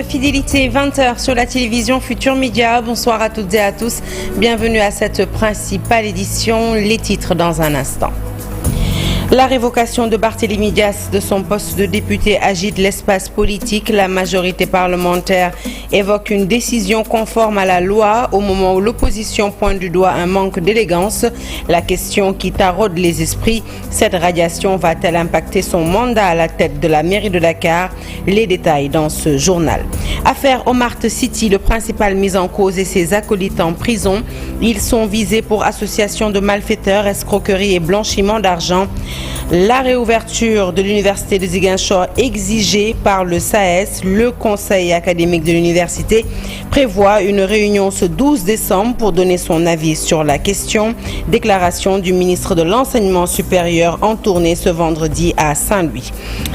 fidélité, 20h sur la télévision Futur Média. Bonsoir à toutes et à tous. Bienvenue à cette principale édition. Les titres dans un instant. La révocation de Barthélémy Dias de son poste de député agite l'espace politique. La majorité parlementaire évoque une décision conforme à la loi au moment où l'opposition pointe du doigt un manque d'élégance. La question qui taraude les esprits, cette radiation va-t-elle impacter son mandat à la tête de la mairie de Dakar? Les détails dans ce journal. Affaire Omart City, le principal mis en cause et ses acolytes en prison. Ils sont visés pour association de malfaiteurs, escroquerie et blanchiment d'argent. La réouverture de l'université de Ziguinchor exigée par le SAES, le conseil académique de l'université prévoit une réunion ce 12 décembre pour donner son avis sur la question. Déclaration du ministre de l'Enseignement supérieur en tournée ce vendredi à Saint-Louis.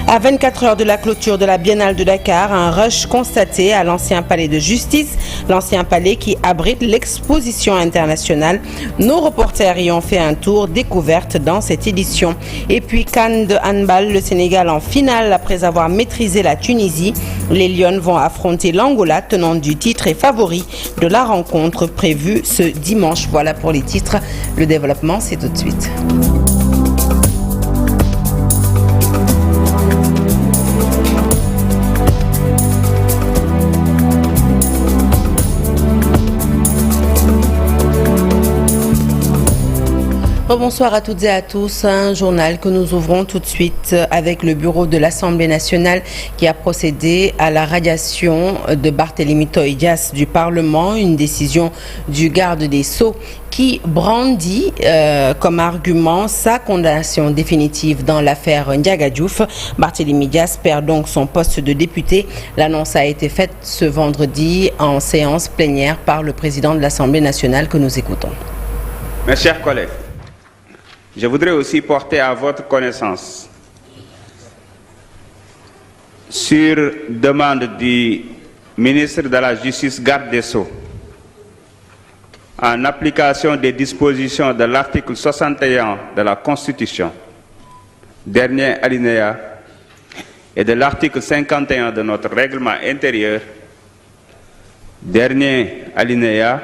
À 24 heures de la clôture de la Biennale de Dakar, un rush constaté à l'ancien palais de justice, l'ancien palais qui abrite l'exposition internationale. Nos reporters y ont fait un tour découverte dans cette édition. Et puis CAN de handball, le Sénégal en finale après avoir maîtrisé la Tunisie. Les Lions vont affronter l'Angola, tenant du titre et favori de la rencontre prévue ce dimanche. Voilà pour les titres. Le développement, c'est tout de suite. Bonsoir à toutes et à tous. Un journal que nous ouvrons tout de suite avec le bureau de l'Assemblée nationale qui a procédé à la radiation de Barthélémy Dias du Parlement, une décision du garde des Sceaux qui brandit comme argument sa condamnation définitive dans l'affaire Ndiaga Diouf. Barthélémy Dias perd donc son poste de député. L'annonce a été faite ce vendredi en séance plénière par le président de l'Assemblée nationale que nous écoutons. Mes chers collègues, je voudrais aussi porter à votre connaissance, sur demande du ministre de la Justice, garde des Sceaux, en application des dispositions de l'article 61 de la Constitution, dernier alinéa, et de l'article 51 de notre règlement intérieur, dernier alinéa,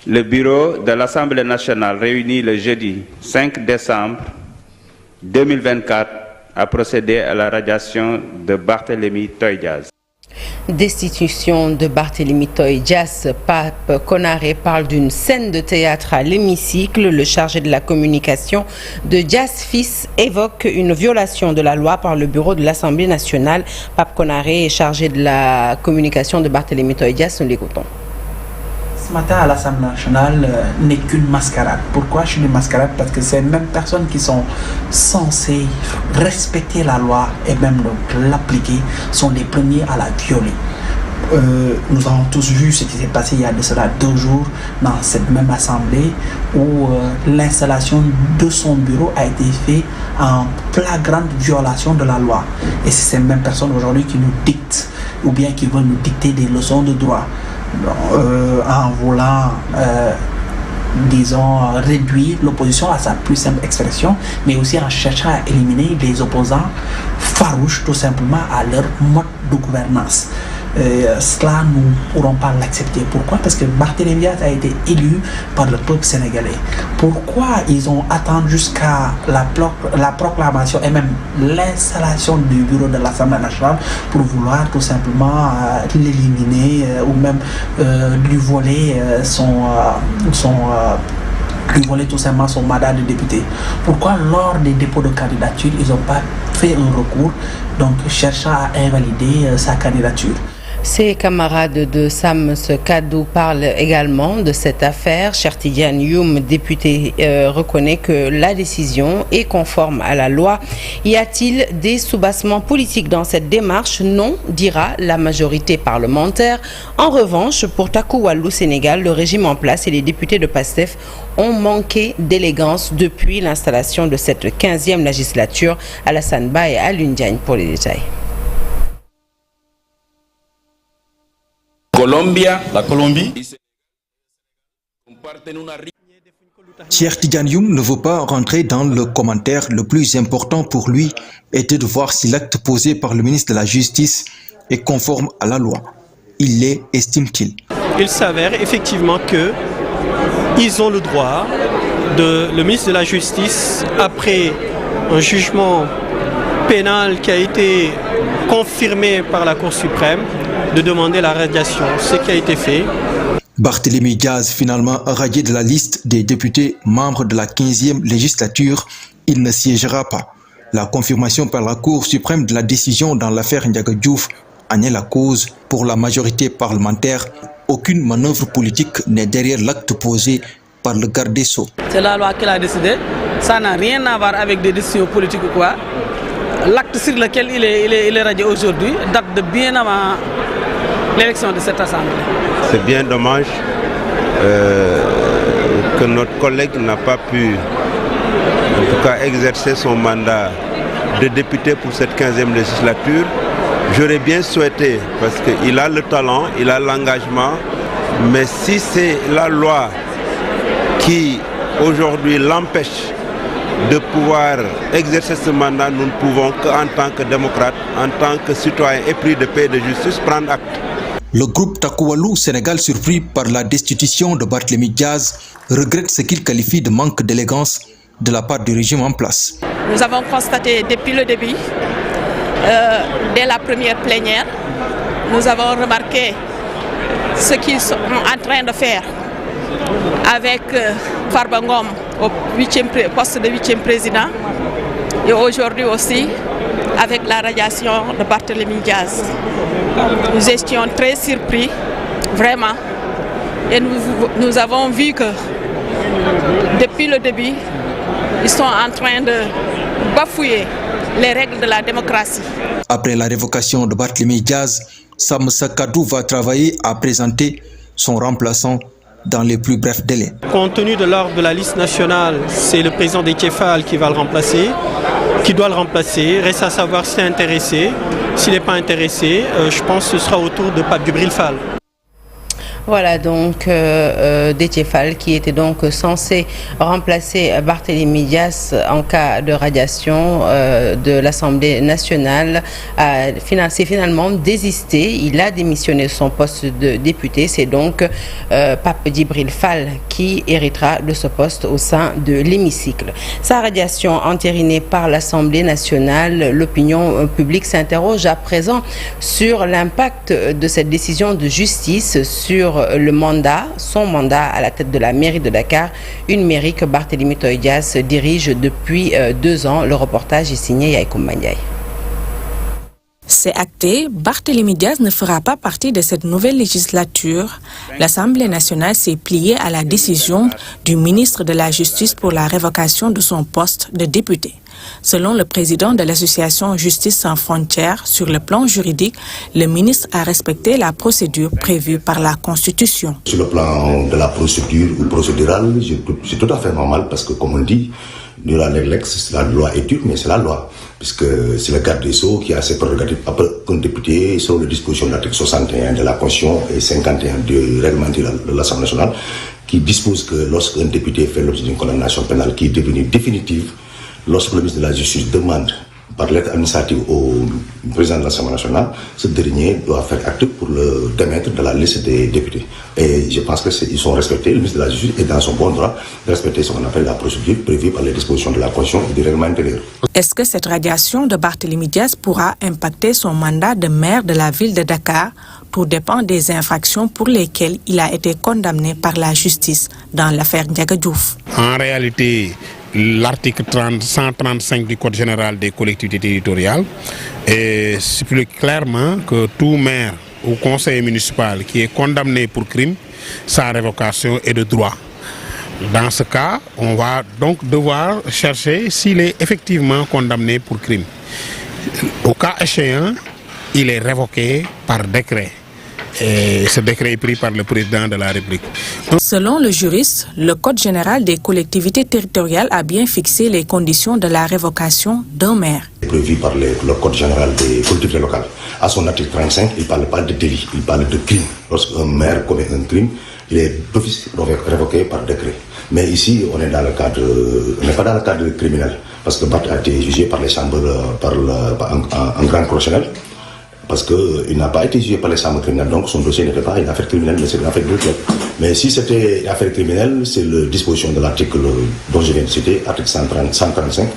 le bureau de l'Assemblée nationale réuni le jeudi 5 décembre 2024 a procédé à la radiation de Barthélémy Dias. Destitution de Barthélémy Dias. Pape Konaré parle d'une scène de théâtre à l'hémicycle. Le chargé de la communication de Dias fils évoque une violation de la loi par le bureau de l'Assemblée nationale. Pape Konaré est chargé de la communication de Barthélémy Dias. Nous l'écoutons. Ce matin à l'Assemblée nationale n'est qu'une mascarade. Pourquoi je dis mascarade? Parce que ces mêmes personnes qui sont censées respecter la loi et même l'appliquer sont les premiers à la violer. Nous avons tous vu ce qui s'est passé il y a de cela 2 jours dans cette même assemblée où l'installation de son bureau a été faite en flagrante violation de la loi. Et c'est ces mêmes personnes aujourd'hui qui nous dictent ou bien qui veulent nous dicter des leçons de droit. En voulant, disons, réduire l'opposition à sa plus simple expression, mais aussi en cherchant à éliminer les opposants farouches tout simplement à leur mode de gouvernance. Cela, nous ne pourrons pas l'accepter. Pourquoi? Parce que Barthélémy Dias a été élu par le peuple sénégalais. Pourquoi ils ont attendu jusqu'à la proclamation et même l'installation du bureau de l'Assemblée nationale pour vouloir tout simplement l'éliminer ou même lui voler lui voler tout simplement son mandat de député? Pourquoi lors des dépôts de candidature, ils n'ont pas fait un recours, donc cherchant à invalider sa candidature? Ses camarades de Sam Kadou parlent également de cette affaire. Cheikh Tidiane Youm, député, reconnaît que la décision est conforme à la loi. Y a-t-il des soubassements politiques dans cette démarche? Non, dira la majorité parlementaire. En revanche, pour Takou Wallou Sénégal, le régime en place et les députés de PASTEF ont manqué d'élégance depuis l'installation de cette 15e législature. Alassane Ba et Alioune Diagne pour les détails. La Colombie. Cheikh Tidiane Youm ne veut pas rentrer dans le commentaire. Le plus important pour lui était de voir si l'acte posé par le ministre de la Justice est conforme à la loi. Il l'est, estime-t-il. Il s'avère effectivement qu'ils ont le droit, le ministre de la Justice, après un jugement pénal qui a été confirmé par la Cour suprême, de demander la radiation, ce qui a été fait. Barthélémy Diaz, finalement radié de la liste des députés membres de la 15e législature, il ne siégera pas. La confirmation par la Cour suprême de la décision dans l'affaire Ndiaga Diouf en est la cause. Pour la majorité parlementaire, aucune manœuvre politique n'est derrière l'acte posé par le garde des Sceaux. C'est la loi qu'il a décidé. Ça n'a rien à voir avec des décisions politiques ou quoi. L'acte sur lequel il est radié aujourd'hui date de bien avant l'élection de cette Assemblée. C'est bien dommage que notre collègue n'a pas pu, en tout cas, exercer son mandat de député pour cette 15e législature. J'aurais bien souhaité, parce qu'il a le talent, il a l'engagement, mais si c'est la loi qui aujourd'hui l'empêche de pouvoir exercer ce mandat, nous ne pouvons qu'en tant que démocrate, en tant que citoyen épris de paix et de justice, prendre acte. Le groupe Takoualou Sénégal, surpris par la destitution de Barthélémy Diaz, regrette ce qu'il qualifie de manque d'élégance de la part du régime en place. Nous avons constaté depuis le début, dès la première plénière, nous avons remarqué ce qu'ils sont en train de faire avec Farba Ngom au poste de 8e président et aujourd'hui aussi avec la radiation de Barthélémy Diaz. Nous étions très surpris, vraiment, et nous avons vu que depuis le début, ils sont en train de bafouer les règles de la démocratie. Après la révocation de Barthélémy Diaz, Sam Sakadou va travailler à présenter son remplaçant dans les plus brefs délais. Compte tenu de l'ordre de la liste nationale, c'est le président Déthié Fall qui va le remplacer, qui doit le remplacer. Reste à savoir s'il est intéressé. S'il n'est pas intéressé, je pense que ce sera au tour de Pape Djibril Fall. Voilà donc Déthié Fall qui était donc censé remplacer Barthélémy Diaz en cas de radiation de l'Assemblée nationale. C'est finalement désisté. Il a démissionné de son poste de député. C'est donc Pape Djibril Fall qui héritera de ce poste au sein de l'hémicycle. Sa radiation entérinée par l'Assemblée nationale, l'opinion publique s'interroge à présent sur l'impact de cette décision de justice sur son mandat à la tête de la mairie de Dakar, une mairie que Barthélémy Diaz dirige depuis 2 ans. Le reportage est signé Yaïkoum Mandiaye. C'est acté, Barthélémy Diaz ne fera pas partie de cette nouvelle législature. L'Assemblée nationale s'est pliée à la décision du ministre de la Justice pour la révocation de son poste de député. Selon le président de l'association Justice sans frontières, sur le plan juridique, le ministre a respecté la procédure prévue par la Constitution. Sur le plan de la procédure ou procédurale, c'est tout à fait normal parce que, comme on dit, durant l'ex, la loi est dure, mais c'est la loi. Puisque c'est le garde des Sceaux qui a ses prérogatives comme député, selon les dispositions de l'article 61 de la Constitution et 51 du règlement de l'Assemblée nationale, qui dispose que lorsqu'un député fait l'objet d'une condamnation pénale qui est devenue définitive, lorsque le ministre de la Justice demande par lettre administrative au président de l'Assemblée nationale, ce dernier doit faire acte pour le démettre de la liste des députés. Et je pense qu'ils sont respectés, le ministre de la Justice est dans son bon droit de respecter ce qu'on appelle la procédure prévue par les dispositions de la Constitution et du règlement intérieur. Est-ce que cette radiation de Barthélémy Diaz pourra impacter son mandat de maire de la ville de Dakar? Tout dépend des infractions pour lesquelles il a été condamné par la justice dans l'affaire Ndiaga Diouf. En réalité, l'article 135 du Code général des collectivités territoriales stipule clairement que tout maire ou conseiller municipal qui est condamné pour crime, sa révocation est de droit. Dans ce cas, on va donc devoir chercher s'il est effectivement condamné pour crime. Au cas échéant, il est révoqué par décret. Et ce décret est pris par le président de la République. Selon le juriste, le Code général des collectivités territoriales a bien fixé les conditions de la révocation d'un maire. Prévu par le Code général des collectivités locales. À son article 35, il ne parle pas de délit, il parle de crime. Lorsqu'un maire commet un crime, il est d'office révoqué par décret. Mais ici, on n'est pas dans le cadre criminel, parce que Barth a été jugé par les chambres, en grand correctionnel. parce qu'il n'a pas été jugé par les chambres criminelles, donc son dossier n'était pas une affaire criminelle, mais c'est une affaire de club. Mais si c'était une affaire criminelle, c'est la disposition de l'article dont je viens de citer, article 135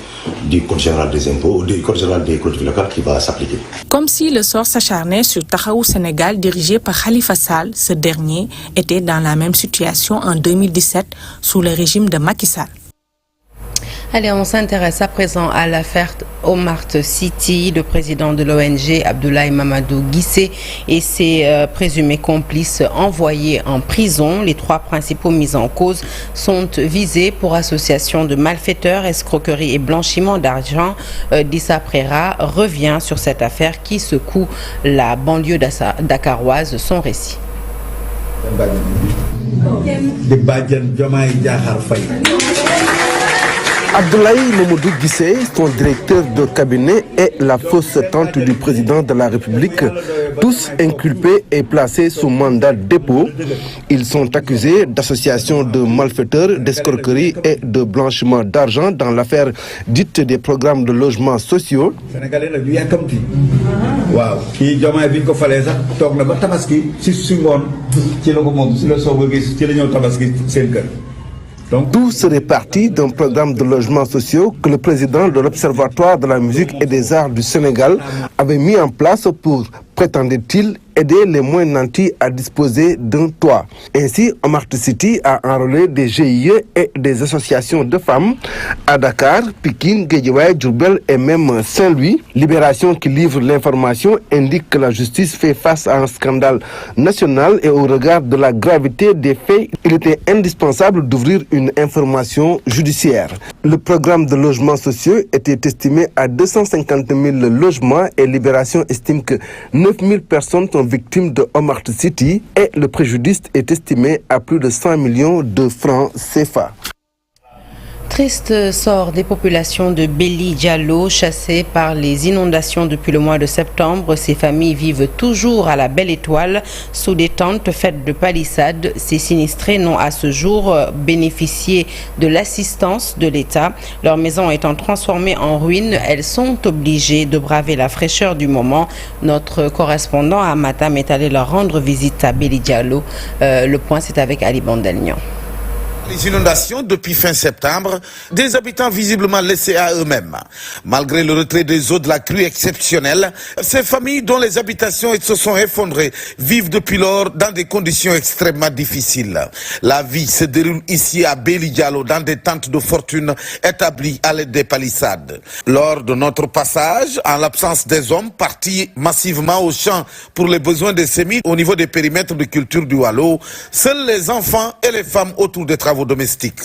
du Code général des impôts, du Code général des collectivités locales qui va s'appliquer. Comme si le sort s'acharnait sur Taxawu Sénégal dirigé par Khalifa Sall, ce dernier était dans la même situation en 2017 sous le régime de Macky Sall. Allez, on s'intéresse à présent à l'affaire Omart City. Le président de l'ONG, Abdoulaye Mamadou Guissé, et ses présumés complices envoyés en prison. Les 3 principaux mis en cause sont visés pour association de malfaiteurs, escroquerie et blanchiment d'argent. Dissa Prera revient sur cette affaire qui secoue la banlieue dakaroise. Son récit. Abdoulaye Mamadou Guissé, son directeur de cabinet, est la fausse tante du président de la République, tous inculpés et placés sous mandat de dépôt. Ils sont accusés d'association de malfaiteurs, d'escroquerie et de blanchiment d'argent dans l'affaire dite des programmes de logements sociaux. Tout serait parti d'un programme de logements sociaux que le président de l'Observatoire de la musique et des arts du Sénégal avait mis en place pour, prétendait-il, aider les moins nantis à disposer d'un toit. Ainsi, Omart City a enrôlé des GIE et des associations de femmes à Dakar, Pikine, Guédiawaye, Diourbel et même Saint-Louis. Libération qui livre l'information indique que la justice fait face à un scandale national et au regard de la gravité des faits, il était indispensable d'ouvrir une information judiciaire. Le programme de logements sociaux était estimé à 250 000 logements et Libération estime que 9 000 personnes sont victimes de Omart City et le préjudice est estimé à plus de 100 millions de francs CFA. Triste sort des populations de Béli Diallo, chassées par les inondations depuis le mois de septembre. Ces familles vivent toujours à la Belle Étoile, sous des tentes faites de palissades. Ces sinistrés n'ont à ce jour bénéficié de l'assistance de l'État. Leur maison étant transformée en ruine, elles sont obligées de braver la fraîcheur du moment. Notre correspondant à Matam est allé leur rendre visite à Béli Diallo. Le point, c'est avec Ali Bandelnian. Les inondations depuis fin septembre, des habitants visiblement laissés à eux-mêmes. Malgré le retrait des eaux de la crue exceptionnelle, ces familles dont les habitations se sont effondrées vivent depuis lors dans des conditions extrêmement difficiles. La vie se déroule ici à Béli Diallo dans des tentes de fortune établies à l'aide des palissades. Lors de notre passage, en l'absence des hommes partis massivement au champ pour les besoins des semis au niveau des périmètres de culture du Waalo, seuls les enfants et les femmes autour des travaux domestiques.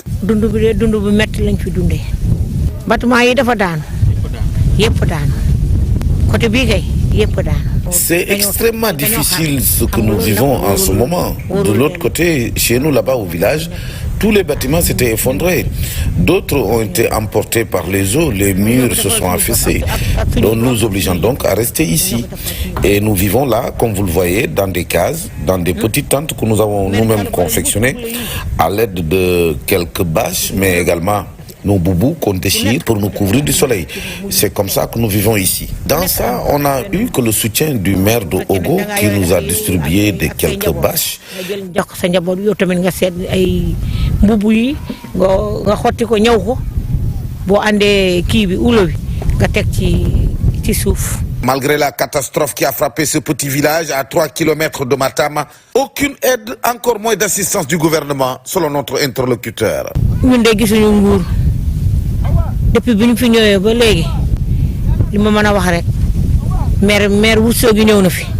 C'est extrêmement difficile ce que nous vivons en ce moment. De l'autre côté, chez nous là-bas au village, tous les bâtiments s'étaient effondrés. D'autres ont été emportés par les eaux, les murs se sont affaissés. Donc nous obligeons donc à rester ici. Et nous vivons là, comme vous le voyez, dans des cases, dans des petites tentes que nous avons nous-mêmes confectionnées à l'aide de quelques bâches, mais également nos boubous qu'on déchire pour nous couvrir du soleil. C'est comme ça que nous vivons ici. Dans ça, on n'a eu que le soutien du maire de Ogo qui nous a distribué des quelques bâches. Malgré la catastrophe qui a frappé ce petit village à 3 km de Matam, aucune aide, encore moins d'assistance du gouvernement, selon notre interlocuteur. Depuis que nous sommes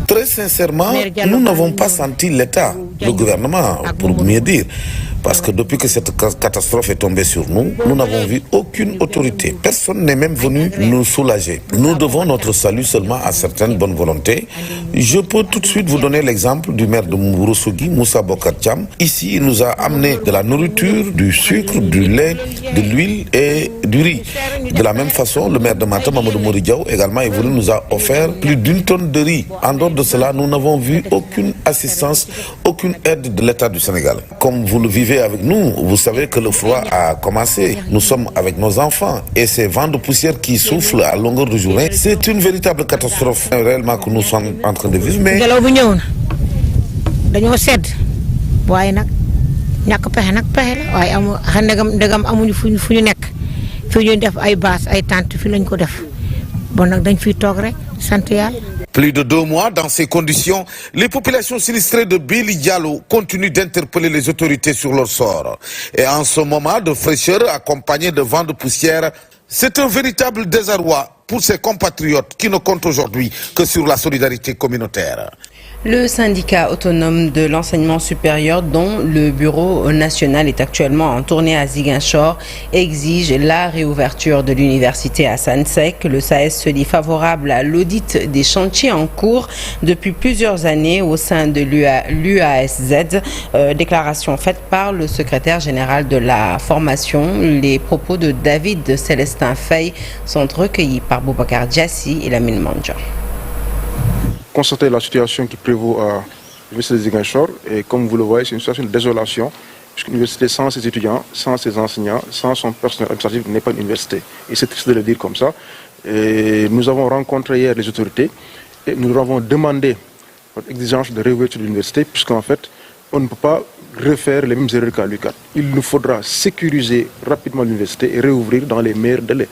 Très sincèrement, nous n'avons pas senti l'État, le gouvernement, pour mieux dire. Parce que depuis que cette catastrophe est tombée sur nous, nous n'avons vu aucune autorité. Personne n'est même venu nous soulager. Nous devons notre salut seulement à certaines bonnes volontés. Je peux tout de suite vous donner l'exemple du maire de Mourossogui, Moussa Bokatcham. Ici, il nous a amené de la nourriture, du sucre, du lait, de l'huile et du riz. De la même façon, le maire de Matam, Mamadou Moridiaou, également est venu nous a offert plus d'1 tonne de riz. En dehors de cela, nous n'avons vu aucune assistance, aucune aide de l'État du Sénégal. Comme vous le vivez vivez avec nous, vous savez que le froid a commencé. Nous sommes avec nos enfants et ces vents de poussière qui soufflent à longueur de journée, c'est une véritable catastrophe réellement que nous sommes en train de vivre. Mais plus de 2 mois dans ces conditions, les populations sinistrées de Bili Diallo continuent d'interpeller les autorités sur leur sort. Et en ce moment de fraîcheur accompagné de vents de poussière, c'est un véritable désarroi pour ces compatriotes qui ne comptent aujourd'hui que sur la solidarité communautaire. Le syndicat autonome de l'enseignement supérieur, dont le bureau national est actuellement en tournée à Ziguinchor, exige la réouverture de l'université à Sansec. Le SAES se dit favorable à l'audit des chantiers en cours depuis plusieurs années au sein de l'UASZ. Déclaration faite par le secrétaire général de la formation. Les propos de David Célestin Faye sont recueillis par Boubacar Djassi et Lamine Mandja. Constater la situation qui prévaut à l'université de Ziguinchor et comme vous le voyez, c'est une situation de désolation puisque l'université sans ses étudiants, sans ses enseignants, sans son personnel administratif n'est pas une université. Et c'est triste de le dire comme ça. Et nous avons rencontré hier les autorités et nous leur avons demandé notre exigence de réouverture de l'université puisqu'en fait, on ne peut pas refaire les mêmes erreurs qu'à l'UQAD. Il nous faudra sécuriser rapidement l'université et réouvrir dans les meilleurs délais.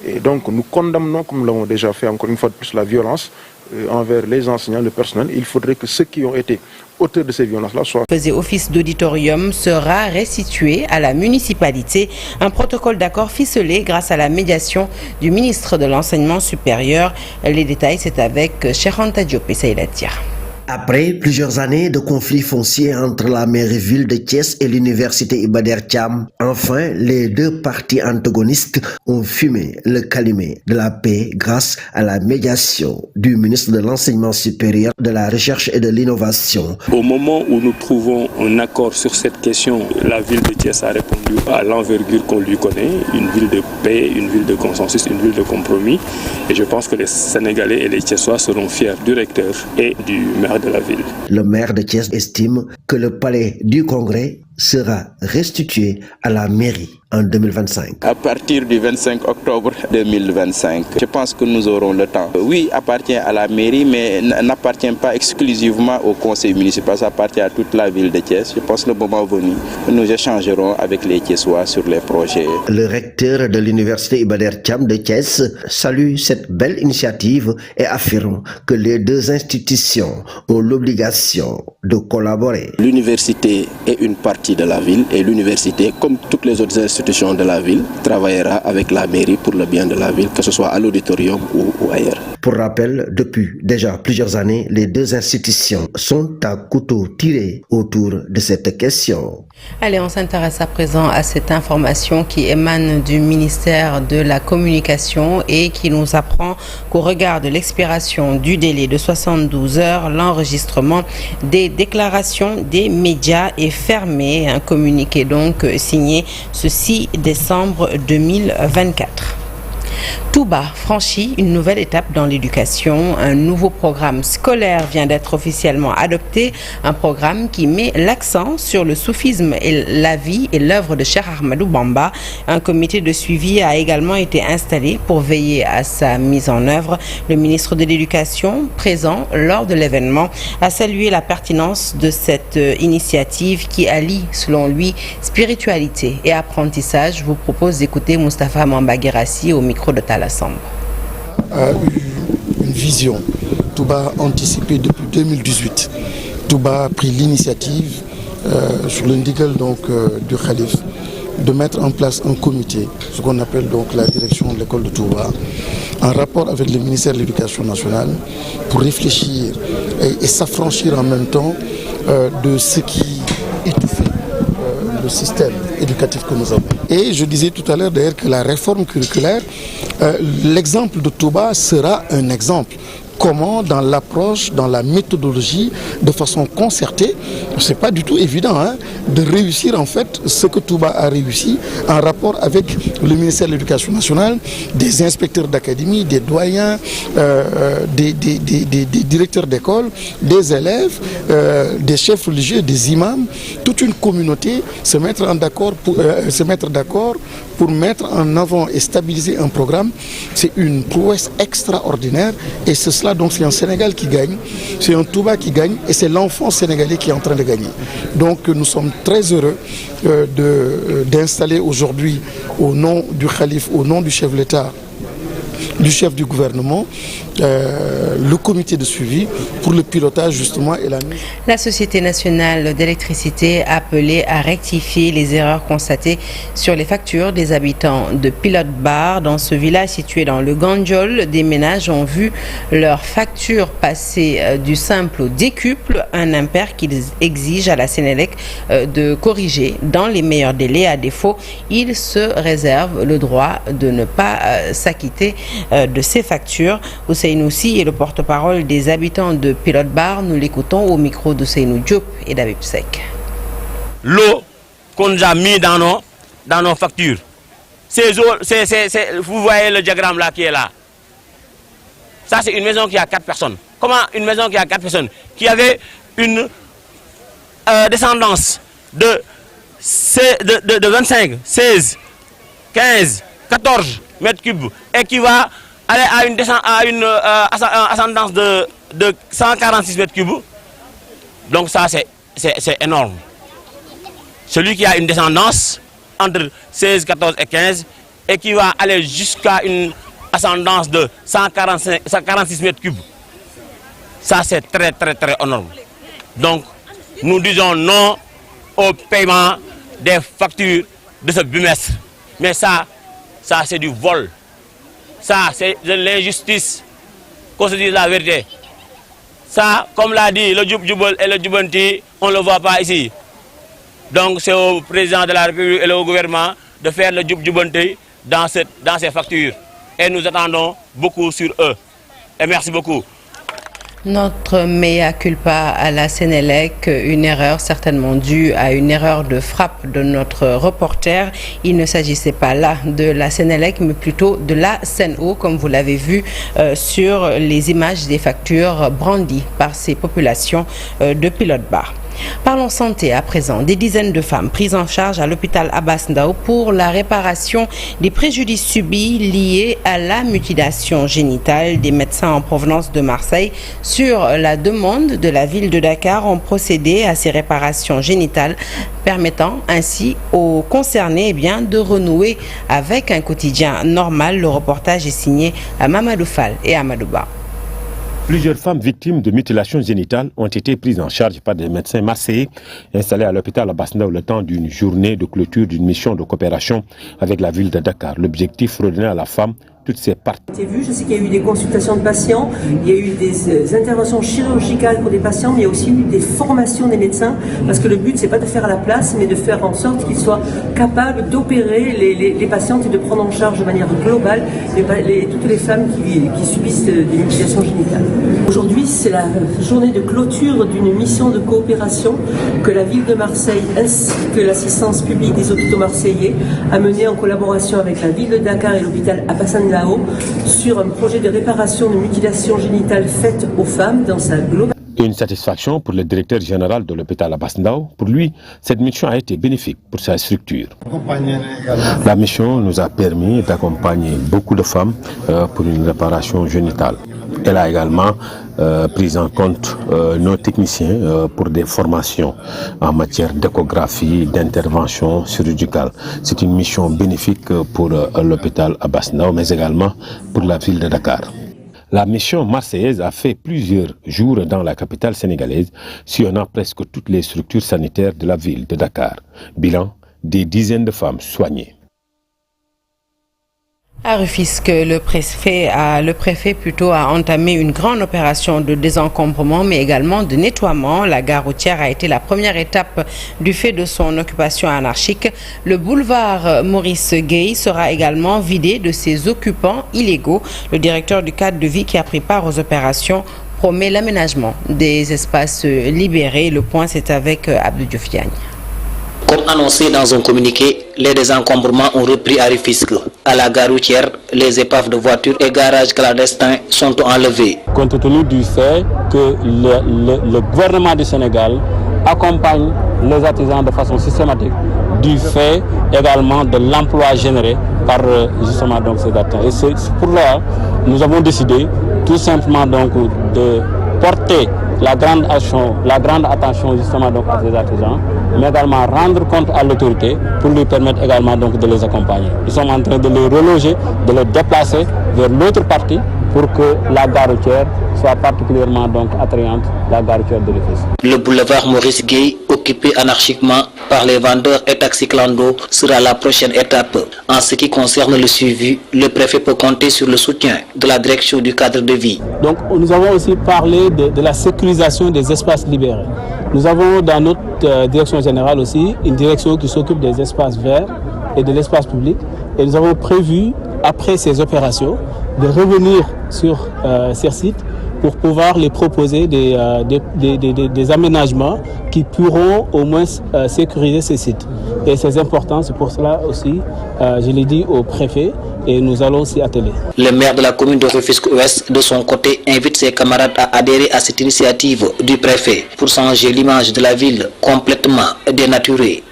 Et donc nous condamnons, comme nous l'avons déjà fait encore une fois de plus, la violence envers les enseignants, le personnel. Il faudrait que ceux qui ont été auteurs de ces violences-là soient... Faisait office d'auditorium sera restitué à la municipalité. Un protocole d'accord ficelé grâce à la médiation du ministre de l'Enseignement supérieur. Les détails, c'est avec Cheikh Diop et Saïla Tia. Après plusieurs années de conflits fonciers entre la mairie-ville de Thiès et l'université Iba Der Thiam, enfin, les deux parties antagonistes ont fumé le calumet de la paix grâce à la médiation du ministre de l'Enseignement supérieur, de la Recherche et de l'Innovation. Au moment où nous trouvons un accord sur cette question, la ville de Thiès a répondu à l'envergure qu'on lui connaît, une ville de paix, une ville de consensus, une ville de compromis. Et je pense que les Sénégalais et les Thiessois seront fiers du recteur et du maire de la ville. Le maire de Thiès estime que le palais du Congrès sera restitué à la mairie en 2025. À partir du 25 octobre 2025, je pense que nous aurons le temps. Oui, appartient à la mairie, mais n'appartient pas exclusivement au conseil municipal, ça appartient à toute la ville de Thiès. Je pense que le moment venu, nous échangerons avec les Thiessois sur les projets. Le recteur de l'université Iba Der Thiam de Thiès salue cette belle initiative et affirme que les deux institutions ont l'obligation de collaborer. L'université est une partie de la ville et l'université, comme toutes les autres institutions de la ville, travaillera avec la mairie pour le bien de la ville, que ce soit à l'auditorium ou ailleurs. Pour rappel, depuis déjà plusieurs années, les deux institutions sont à couteau tiré autour de cette question. Allez, on s'intéresse à présent à cette information qui émane du ministère de la Communication et qui nous apprend qu'au regard de l'expiration du délai de 72 heures, l'enregistrement des déclarations des médias est fermé. Un communiqué donc signé ce 6 décembre 2024. Touba franchit une nouvelle étape dans l'éducation. Un nouveau programme scolaire vient d'être officiellement adopté. Un programme qui met l'accent sur le soufisme et la vie et l'œuvre de Cheikh Ahmadou Bamba. Un comité de suivi a également été installé pour veiller à sa mise en œuvre. Le ministre de l'Éducation, présent lors de l'événement, a salué la pertinence de cette initiative qui allie, selon lui, spiritualité et apprentissage. Je vous propose d'écouter Moustapha Mamba-Guirassi au micro de Tala Samb. A eu une vision. Touba a anticipé depuis 2018. Touba a pris l'initiative, sur l'indigal du Khalif, de mettre en place un comité, ce qu'on appelle donc la direction de l'école de Touba, en rapport avec le ministère de l'Éducation nationale, pour réfléchir et s'affranchir en même temps de ce qui étouffait le système éducatif que nous avons. Et je disais tout à l'heure d'ailleurs que la réforme curriculaire, l'exemple de Touba sera un exemple comment dans l'approche, dans la méthodologie, de façon concertée, c'est pas du tout évident de réussir en fait ce que Touba a réussi en rapport avec le ministère de l'Éducation nationale, des inspecteurs d'académie, des doyens, des directeurs d'école, des élèves, des chefs religieux, des imams, toute une communauté se mettre d'accord pour mettre en avant et stabiliser un programme. C'est une prouesse extraordinaire et c'est cela donc, c'est un Sénégal qui gagne, c'est un Touba qui gagne et c'est l'enfant sénégalais qui est en train de gagner. Donc nous sommes très heureux d'installer aujourd'hui au nom du Khalife, au nom du chef de l'État, du chef du gouvernement, le comité de suivi pour le pilotage justement et la mise. La Société nationale d'électricité appelée à rectifier les erreurs constatées sur les factures des habitants de Pilote Bar. Dans ce village situé dans le Gandiol, des ménages ont vu leurs factures passer du simple au décuple, un impair qu'ils exigent à la Sénélec de corriger dans les meilleurs délais. À défaut, ils se réservent le droit de ne pas s'acquitter de ces factures. Ousseynou Sy est le porte-parole des habitants de Pilote Bar. Nous l'écoutons au micro d'Ousseynou Diop et d'Abib Sek. L'eau qu'on nous a mis dans nos factures, vous voyez le diagramme là qui est là. Ça c'est une maison qui a 4 personnes. Comment une maison qui a 4 personnes, qui avait une descendance de 25, 16, 15, 14 mètres cubes et qui va aller à une ascendance de 146 mètres cubes. Donc ça c'est énorme. Celui qui a une descendance entre 16, 14 et 15 et qui va aller jusqu'à une ascendance de 146 mètres cubes. Ça c'est très énorme. Donc nous disons non au paiement des factures de ce bimestre. Mais ça c'est du vol. Ça, c'est de l'injustice, qu'on se dise la vérité. Ça, comme l'a dit le Djoub et le Djoubanti, on ne le voit pas ici. Donc c'est au président de la République et au gouvernement de faire le Djoubanti dans ces factures. Et nous attendons beaucoup sur eux. Et merci beaucoup. Notre mea culpa à la Sénélec, une erreur certainement due à une erreur de frappe de notre reporter. Il ne s'agissait pas là de la Sénélec, mais plutôt de la Sen'Eau, comme vous l'avez vu sur les images des factures brandies par ces populations de Pilote Bar. Parlons santé à présent. Des dizaines de femmes prises en charge à l'hôpital Abass Ndao pour la réparation des préjudices subis liés à la mutilation génitale. Des médecins en provenance de Marseille, sur la demande de la ville de Dakar, ont procédé à ces réparations génitales, permettant ainsi aux concernés de renouer avec un quotidien normal. Le reportage est signé à Mamadou Fall et Amadou Ba. Plusieurs femmes victimes de mutilations génitales ont été prises en charge par des médecins marseillais installés à l'hôpital Abass Ndao le temps d'une journée de clôture d'une mission de coopération avec la ville de Dakar. L'objectif, redonner à la femme toutes ses parties. Je sais qu'il y a eu des consultations de patients, il y a eu des interventions chirurgicales pour des patients, mais il y a aussi eu des formations des médecins, parce que le but c'est pas de faire à la place, mais de faire en sorte qu'ils soient capables d'opérer les patientes et de prendre en charge de manière globale toutes les femmes qui subissent des mutilations génitales. Aujourd'hui, c'est la journée de clôture d'une mission de coopération que la ville de Marseille ainsi que l'assistance publique des hôpitaux marseillais a menée en collaboration avec la ville de Dakar et l'hôpital Abass Ndao sur un projet de réparation de mutilations génitales faites aux femmes dans sa globalité. Une satisfaction pour le directeur général de l'hôpital Abass Ndao. Pour lui, cette mission a été bénéfique pour sa structure. La mission nous a permis d'accompagner beaucoup de femmes pour une réparation génitale. Elle a également pris en compte nos techniciens pour des formations en matière d'échographie, d'intervention chirurgicale. C'est une mission bénéfique pour l'hôpital Abass Ndao, mais également pour la ville de Dakar. La mission marseillaise a fait plusieurs jours dans la capitale sénégalaise, sillonnant presque toutes les structures sanitaires de la ville de Dakar. Bilan, des dizaines de femmes soignées. À Rufisque, le préfet a entamé une grande opération de désencombrement mais également de nettoiement. La gare routière a été la première étape du fait de son occupation anarchique. Le boulevard Maurice Gueye sera également vidé de ses occupants illégaux. Le directeur du cadre de vie qui a pris part aux opérations promet l'aménagement des espaces libérés. Le point, c'est avec Abdou Diouf Diagne. Comme annoncé dans un communiqué, les désencombrements ont repris à Rufisque. À la gare routière, les épaves de voitures et garages clandestins sont enlevés. Compte tenu du fait que le gouvernement du Sénégal accompagne les artisans de façon systématique, du fait également de l'emploi généré par justement donc ces artisans. Et c'est pour là nous avons décidé tout simplement donc de porter la grande attention justement donc à ces artisans, mais également rendre compte à l'autorité pour lui permettre également donc de les accompagner. Nous sommes en train de les reloger, de les déplacer vers l'autre partie pour que la gare routière soit particulièrement donc attrayante, la gare routière de Rufisque. Le boulevard Maurice Gueye, occupé anarchiquement par les vendeurs et taxis clando, sera la prochaine étape. En ce qui concerne le suivi, le préfet peut compter sur le soutien de la direction du cadre de vie. Donc nous avons aussi parlé de la sécurisation des espaces libérés. Nous avons dans notre direction générale aussi une direction qui s'occupe des espaces verts et de l'espace public. Et nous avons prévu, après ces opérations, de revenir sur ces sites pour pouvoir les proposer des aménagements qui pourront au moins sécuriser ces sites. Et c'est important, c'est pour cela aussi, je l'ai dit au préfet, et nous allons s'y atteler. Le maire de la commune de Rufisque-Ouest, de son côté, invite ses camarades à adhérer à cette initiative du préfet pour changer l'image de la ville complètement dénaturée.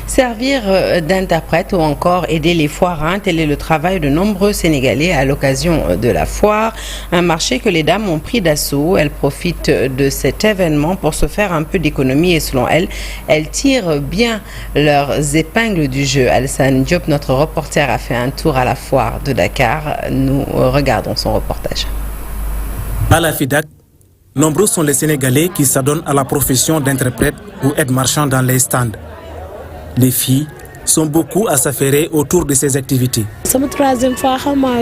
Servir d'interprète ou encore aider les forains, tel est le travail de nombreux Sénégalais à l'occasion de la foire. Un marché que les dames ont pris d'assaut. Elles profitent de cet événement pour se faire un peu d'économie et selon elles, elles tirent bien leurs épingles du jeu. Alsane Diop, notre reporter, a fait un tour à la foire de Dakar. Nous regardons son reportage. À la FIDAC, nombreux sont les Sénégalais qui s'adonnent à la profession d'interprète ou aide-marchand dans les stands. Les filles sont beaucoup à s'affairer autour de ces activités. C'est ma troisième fois,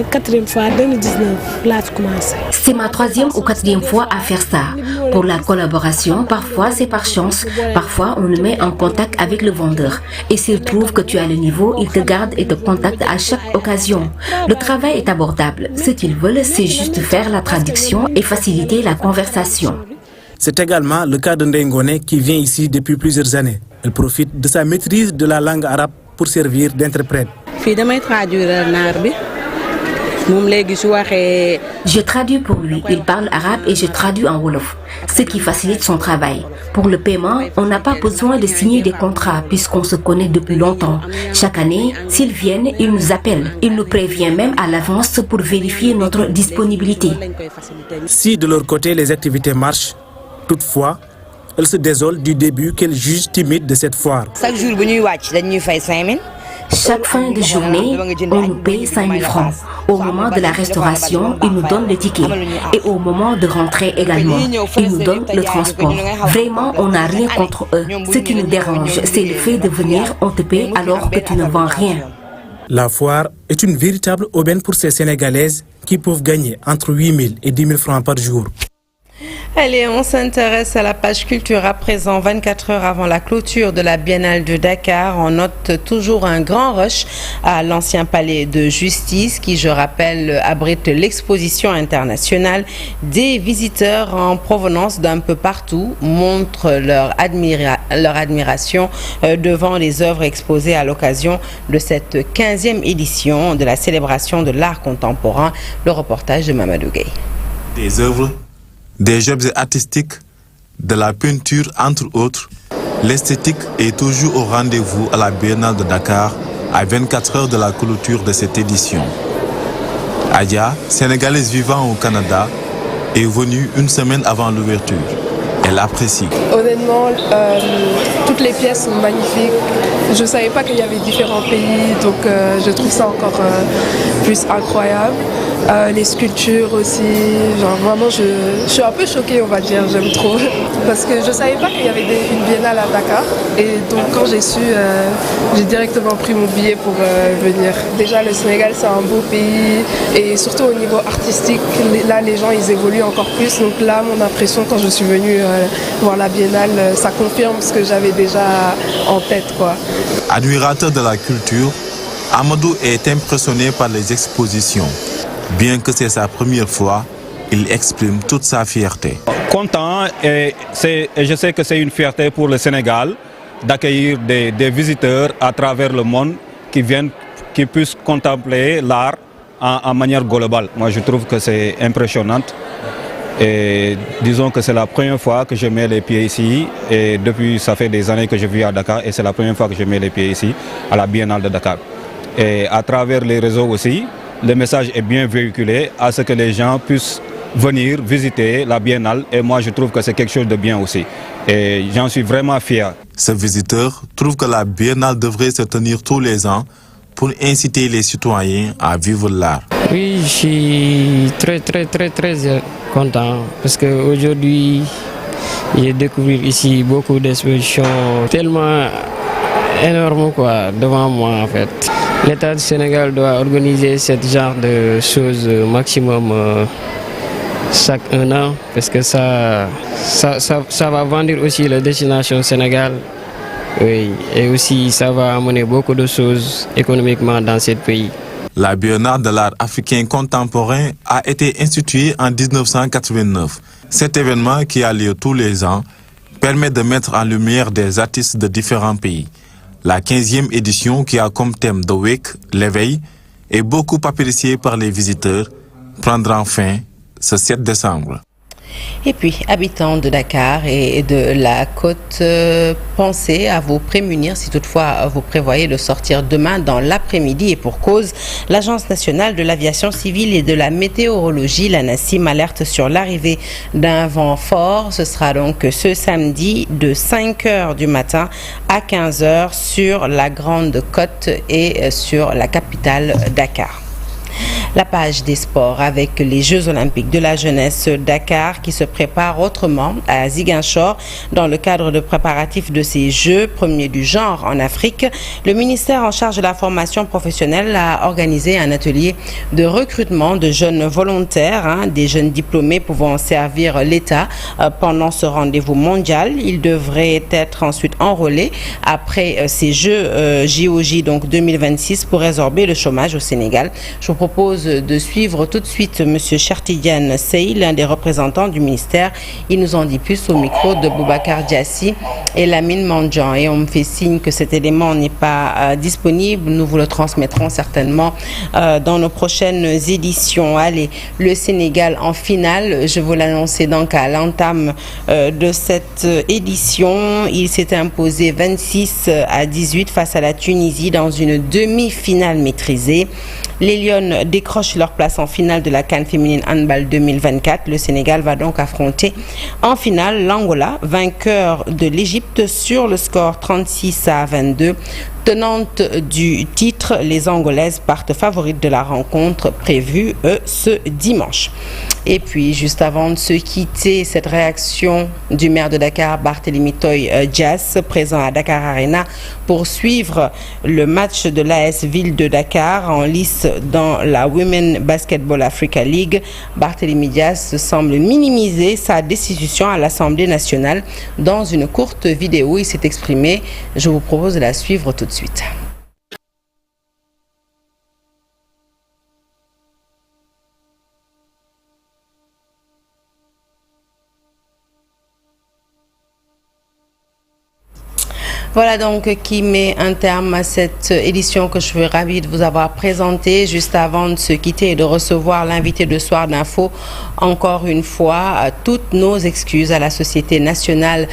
quatrième fois, 2019, là je commence. C'est ma troisième ou quatrième fois à faire ça. Pour la collaboration, parfois c'est par chance, parfois on nous met en contact avec le vendeur. Et s'il trouve que tu as le niveau, il te garde et te contacte à chaque occasion. Le travail est abordable. Ce qu'ils veulent, c'est juste faire la traduction et faciliter la conversation. C'est également le cas de Ndengone qui vient ici depuis plusieurs années. Elle profite de sa maîtrise de la langue arabe pour servir d'interprète. Je traduis pour lui, il parle arabe et je traduis en wolof, ce qui facilite son travail. Pour le paiement, on n'a pas besoin de signer des contrats puisqu'on se connaît depuis longtemps. Chaque année, s'ils viennent, ils nous appellent. Ils nous préviennent même à l'avance pour vérifier notre disponibilité. Si de leur côté les activités marchent, toutefois, elle se désole du début qu'elle juge timide de cette foire. Chaque fin de journée, on nous paye 5 000 francs. Au moment de la restauration, ils nous donnent le ticket. Et au moment de rentrer également, ils nous donnent le transport. Vraiment, on n'a rien contre eux. Ce qui nous dérange, c'est le fait de venir, on te paye alors que tu ne vends rien. La foire est une véritable aubaine pour ces Sénégalaises qui peuvent gagner entre 8 000 et 10 000 francs par jour. Allez, on s'intéresse à la page culture à présent. 24 heures avant la clôture de la Biennale de Dakar, on note toujours un grand rush à l'ancien palais de justice qui, je rappelle, abrite l'exposition internationale. Des visiteurs en provenance d'un peu partout montrent leur admiration devant les œuvres exposées à l'occasion de cette 15e édition de la célébration de l'art contemporain. Le reportage de Mamadou Gueye. Des œuvres, des objets artistiques, de la peinture entre autres, l'esthétique est toujours au rendez-vous à la Biennale de Dakar à 24 heures de la clôture de cette édition. Adia, sénégalaise vivant au Canada, est venue une semaine avant l'ouverture. Elle apprécie. Honnêtement, toutes les les pièces sont magnifiques. Je ne savais pas qu'il y avait différents pays, donc je trouve ça encore plus incroyable. Les sculptures aussi, genre vraiment je suis un peu choquée, on va dire, j'aime trop. Parce que je ne savais pas qu'il y avait une biennale à Dakar. Et donc quand j'ai su, j'ai directement pris mon billet pour venir. Déjà le Sénégal c'est un beau pays et surtout au niveau artistique, là les gens ils évoluent encore plus. Donc là mon impression quand je suis venue voir la biennale, ça confirme ce que j'avais déjà en tête, quoi. Admirateur de la culture, Amadou est impressionné par les expositions. Bien que c'est sa première fois, il exprime toute sa fierté. Content et je sais que c'est une fierté pour le Sénégal d'accueillir des visiteurs à travers le monde qui puissent contempler l'art en manière globale. Moi je trouve que c'est impressionnant et disons que c'est la première fois que je mets les pieds ici et depuis ça fait des années que je vis à Dakar et c'est la première fois que je mets les pieds ici à la Biennale de Dakar. Et à travers les réseaux aussi, le message est bien véhiculé à ce que les gens puissent venir visiter la Biennale et moi je trouve que c'est quelque chose de bien aussi et j'en suis vraiment fier. Ce visiteur trouve que la Biennale devrait se tenir tous les ans pour inciter les citoyens à vivre l'art. Oui, je suis très content parce qu'aujourd'hui j'ai découvert ici beaucoup d'expositions tellement énormes quoi, devant moi en fait. L'État du Sénégal doit organiser ce genre de choses maximum chaque 1 an parce que ça va vendre aussi la destination Sénégal. Oui, et aussi ça va amener beaucoup de choses économiquement dans ce pays. La Biennale de l'art africain contemporain a été instituée en 1989. Cet événement qui a lieu tous les ans permet de mettre en lumière des artistes de différents pays. La 15e édition qui a comme thème The Wake, l'éveil, est beaucoup appréciée par les visiteurs, prendra fin ce 7 décembre. Et puis, habitants de Dakar et de la côte, pensez à vous prémunir si toutefois vous prévoyez de sortir demain dans l'après-midi. Et pour cause, l'Agence nationale de l'aviation civile et de la météorologie, l'ANACIM, alerte sur l'arrivée d'un vent fort. Ce sera donc ce samedi de 5h du matin à 15h sur la Grande Côte et sur la capitale Dakar. La page des sports avec les Jeux Olympiques de la jeunesse Dakar qui se préparent autrement à Ziguinchor dans le cadre de préparatifs de ces Jeux, premiers du genre en Afrique. Le ministère en charge de la formation professionnelle a organisé un atelier de recrutement de jeunes volontaires, des jeunes diplômés pouvant servir l'État pendant ce rendez-vous mondial. Ils devraient être ensuite enrôlés après ces Jeux JOJ donc 2026 pour résorber le chômage au Sénégal. Je vous propose de suivre tout de suite M. Chertidiane Sey, l'un des représentants du ministère. Il nous en dit plus au micro de Boubacar Diassi et Lamine Mandjan. Et on me fait signe que cet élément n'est pas disponible. Nous vous le transmettrons certainement dans nos prochaines éditions. Allez, le Sénégal en finale, je vous l'annonçais donc à l'entame de cette édition. Il s'est imposé 26-18 face à la Tunisie dans une demi-finale maîtrisée. Les Lions décrochent leur place en finale de la CAN féminine handball 2024. Le Sénégal va donc affronter en finale l'Angola, vainqueur de l'Égypte sur le score 36-22. Tenante du titre, les Angolaises partent favorites de la rencontre prévue ce dimanche. Et puis, juste avant de se quitter, cette réaction du maire de Dakar, Barthélémy Toye Dias, présent à Dakar Arena pour suivre le match de l'AS Ville de Dakar en lice dans la Women Basketball Africa League. Barthélémy Dias semble minimiser sa destitution à l'Assemblée nationale dans une courte vidéo. Il s'est exprimé. Je vous propose de la suivre tout de suite. Voilà donc qui met un terme à cette édition que je suis ravie de vous avoir présentée. Juste avant de se quitter et de recevoir l'invité de Soir d'Info, encore une fois, toutes nos excuses à la Société nationale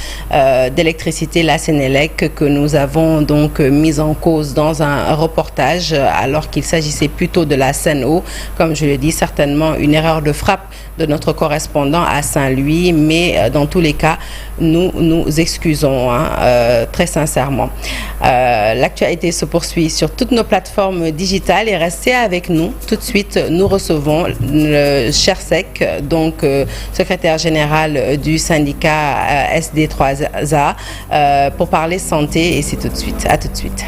d'électricité, la Sénélec, que nous avons donc mise en cause dans un reportage alors qu'il s'agissait plutôt de la Sen'Eau. Comme je le dis, certainement une erreur de frappe de notre correspondant à Saint-Louis, mais dans tous les cas, nous nous excusons très sincèrement sincèrement. L'actualité se poursuit sur toutes nos plateformes digitales et restez avec nous. Tout de suite, nous recevons le Chersek, donc secrétaire général du syndicat SD3A, pour parler santé et c'est tout de suite. À tout de suite.